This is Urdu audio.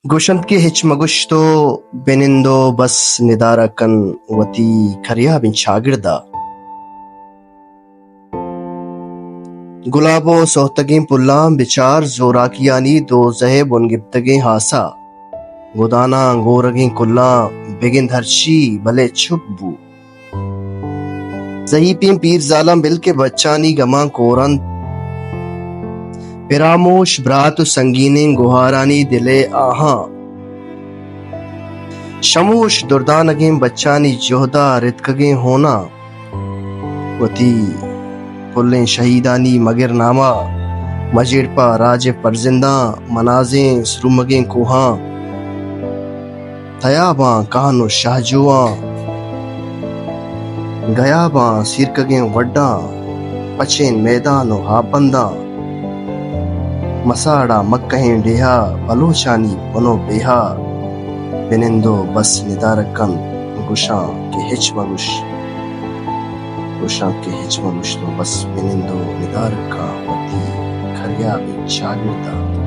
گوشند کے ہچ مگش تو بنندو بس ندارہ کن وتی کھریا بن شاگردہ گلاب و سوہتگیں پلام بچار زوراکیانی دو زہ بنگبتگیں ہاسا گدانا گورگیں کلاں بگند ہرچی بلے چھپ بو زہیپیں پیر زالاں بل کے بچانی گماں کورند پراموش برات و سنگینیں گوہارانی دلے آہاں شموش دردانگیں بچانی جہدہ رتکگیں ہونا وتی پلیں شہیدانی مگر نامہ مجیڑ پا راج پرزنداں منازیں سرمگیں کوہاں تیاباں کہانو شہجواں گیاباں سیرکگیں وڈاں پچین میدان و ہاپنداں مساڑا مکہیں ڈیہا بلوچانی بنو بیہا بنندو بس ندارکن گشاں کے ہچ مگش گشاں کے ہچ مگش تو بس بنندو ندارکاں وتی کھریا بن شاگردہ